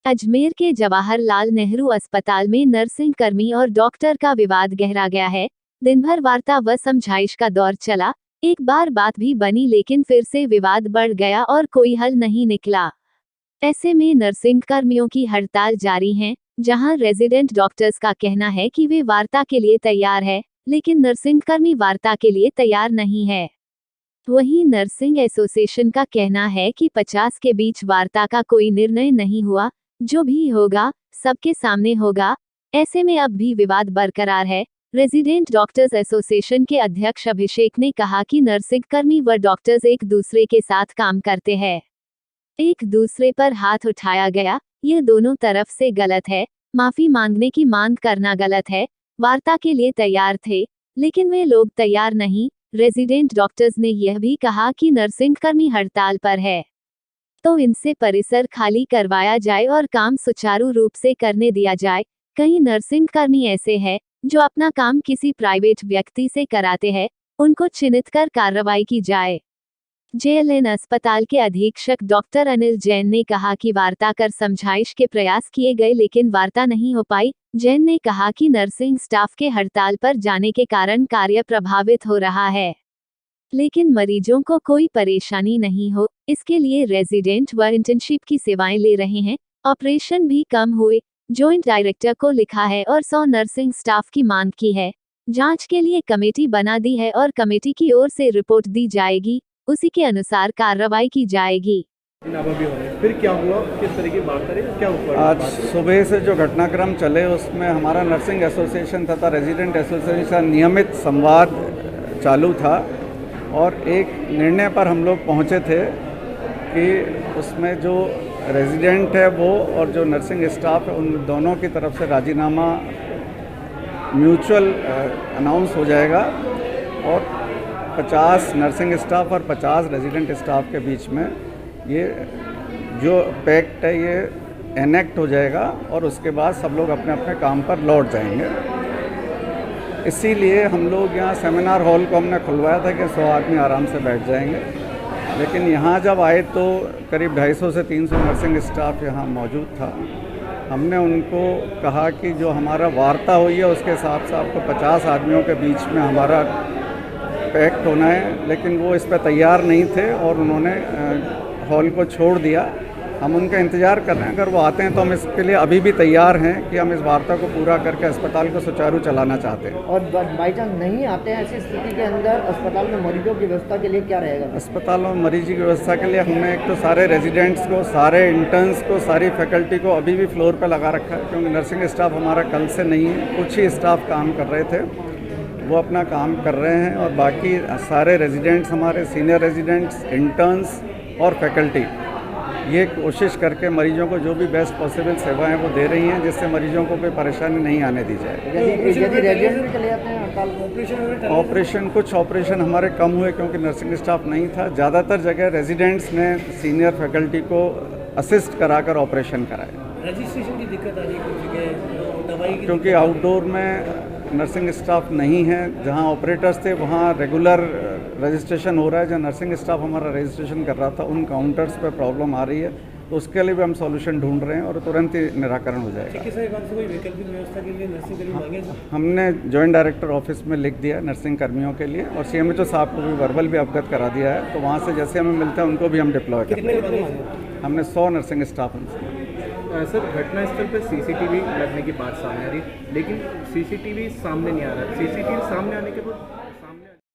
अजमेर के जवाहरलाल नेहरू अस्पताल में नर्सिंग कर्मी और डॉक्टर का विवाद गहरा गया है। दिन भर वार्ता व समझाइश का दौर चला, एक बार बात भी बनी लेकिन फिर से विवाद बढ़ गया और कोई हल नहीं निकला। ऐसे में नर्सिंग कर्मियों की हड़ताल जारी है, जहां रेजिडेंट डॉक्टर्स का कहना है कि वे वार्ता के लिए तैयार है, लेकिन नर्सिंग कर्मी वार्ता के लिए तैयार नहीं है। वहीं नर्सिंग एसोसिएशन का कहना है कि 50 के बीच वार्ता का कोई निर्णय नहीं हुआ, जो भी होगा सबके सामने होगा। ऐसे में अब भी विवाद बरकरार है। रेजिडेंट डॉक्टर्स एसोसिएशन के अध्यक्ष अभिषेक ने कहा कि नर्सिंग कर्मी व डॉक्टर्स एक दूसरे के साथ काम करते हैं। एक दूसरे पर हाथ उठाया गया, यह दोनों तरफ से गलत है। माफी मांगने की मांग करना गलत है। वार्ता के लिए तैयार थे, लेकिन वे लोग तैयार नहीं। रेजिडेंट डॉक्टर्स ने यह भी कहा कि नर्सिंग कर्मी हड़ताल पर है, तो इनसे परिसर खाली करवाया जाए और काम सुचारू रूप से करने दिया जाए। कई नर्सिंग कर्मी ऐसे हैं जो अपना काम किसी प्राइवेट व्यक्ति से कराते हैं, उनको चिन्हित कर कार्रवाई की जाए। जेएलएन अस्पताल के अधीक्षक डॉक्टर अनिल जैन ने कहा कि वार्ता कर समझाइश के प्रयास किए गए लेकिन वार्ता नहीं हो पाई। जैन ने कहा कि नर्सिंग स्टाफ के हड़ताल पर जाने के कारण कार्य प्रभावित हो रहा है, लेकिन मरीजों को कोई परेशानी नहीं हो, इसके लिए रेजिडेंट व इंटर्नशिप की सेवाएं ले रहे हैं। ऑपरेशन भी कम हुए। जॉइंट डायरेक्टर को लिखा है और 100 नर्सिंग स्टाफ की मांग की है। जांच के लिए कमेटी बना दी है और कमेटी की ओर से रिपोर्ट दी जाएगी, उसी के अनुसार कार्रवाई की जाएगी। फिर क्या हुआ, किस तरह की बात करें, क्या हुआ? आज सुबह से जो घटनाक्रम चले उसमें हमारा नर्सिंग एसोसिएशन तथा रेजिडेंट एसोसिएशन का नियमित संवाद चालू था और एक निर्णय पर हम लोग पहुंचे थे कि उसमें जो रेजिडेंट है वो और जो नर्सिंग स्टाफ है उन दोनों की तरफ से राजीनामा म्यूचुअल अनाउंस हो जाएगा और 50 नर्सिंग स्टाफ और 50 रेजिडेंट स्टाफ के बीच में ये जो पैक्ट है ये एनेक्ट हो जाएगा और उसके बाद सब लोग अपने अपने काम पर लौट जाएंगे। इसीलिए हम लोग यहाँ सेमिनार हॉल को हमने खुलवाया था कि 100 आदमी आराम से बैठ जाएंगे, लेकिन यहाँ जब आए तो करीब 250 से 300 नर्सिंग स्टाफ यहाँ मौजूद था। हमने उनको कहा कि जो हमारा वार्ता हुई है उसके हिसाब से आपको 50 आदमियों के बीच में हमारा पैक्ट होना है, लेकिन वो इस पर तैयार नहीं थे और उन्होंने हॉल को छोड़ दिया। हम उनका इंतज़ार कर रहे हैं, अगर वो आते हैं तो हम इसके लिए अभी भी तैयार हैं कि हम इस वार्ता को पूरा करके अस्पताल को सुचारू चलाना चाहते हैं। और बाई चांस नहीं आते हैं ऐसी स्थिति के अंदर अस्पताल में मरीजों की व्यवस्था के लिए क्या रहेगा? अस्पताल में मरीज की व्यवस्था के लिए हमने एक तो सारे रेजिडेंट्स को, सारे इंटर्न्स को, सारी फैकल्टी को अभी भी फ्लोर पर लगा रखा है, क्योंकि नर्सिंग स्टाफ हमारा कल से नहीं है। कुछ ही स्टाफ काम कर रहे थे, वो अपना काम कर रहे हैं और बाकी सारे रेजिडेंट्स, हमारे सीनियर रेजिडेंट्स, इंटर्न्स और फैकल्टी ये कोशिश करके मरीजों को जो भी बेस्ट पॉसिबल सेवाएं वो दे रही हैं, जिससे मरीजों को कोई परेशानी नहीं आने दी जाए। ऑपरेशन कुछ ऑपरेशन हमारे कम हुए क्योंकि नर्सिंग स्टाफ नहीं था। ज़्यादातर जगह रेजिडेंट्स ने सीनियर फैकल्टी को असिस्ट कराकर ऑपरेशन कराए। रजिस्ट्रेशन की दिक्कत आ रही है कुछ जगह, दवाई की क्योंकि आउटडोर में नर्सिंग स्टाफ नहीं है। जहां ऑपरेटर्स थे वहां रेगुलर रजिस्ट्रेशन हो रहा है। जो नर्सिंग स्टाफ हमारा रजिस्ट्रेशन कर रहा था उन काउंटर्स पर प्रॉब्लम आ रही है, तो उसके लिए भी हम सॉल्यूशन ढूंढ रहे हैं और तुरंत ही निराकरण हो जाएगा। कोई वैकल्पिक व्यवस्था के लिए नर्सिंग कर्मी मांगे? हमने जॉइंट डायरेक्टर ऑफिस में लिख दिया नर्सिंग कर्मियों के लिए और सीएमएचओ साहब को भी वर्बल भी अवगत करा दिया है, तो वहाँ से जैसे हमें मिलता है उनको भी हम डिप्लॉय करते हैं। हमने 100 नर्सिंग स्टाफ हमसे। सर, घटनास्थल पर सीसीटीवी लगने की बात सामने आ रही है, लेकिन सीसीटीवी सामने नहीं आ रहा। सीसीटीवी सामने आने के बाद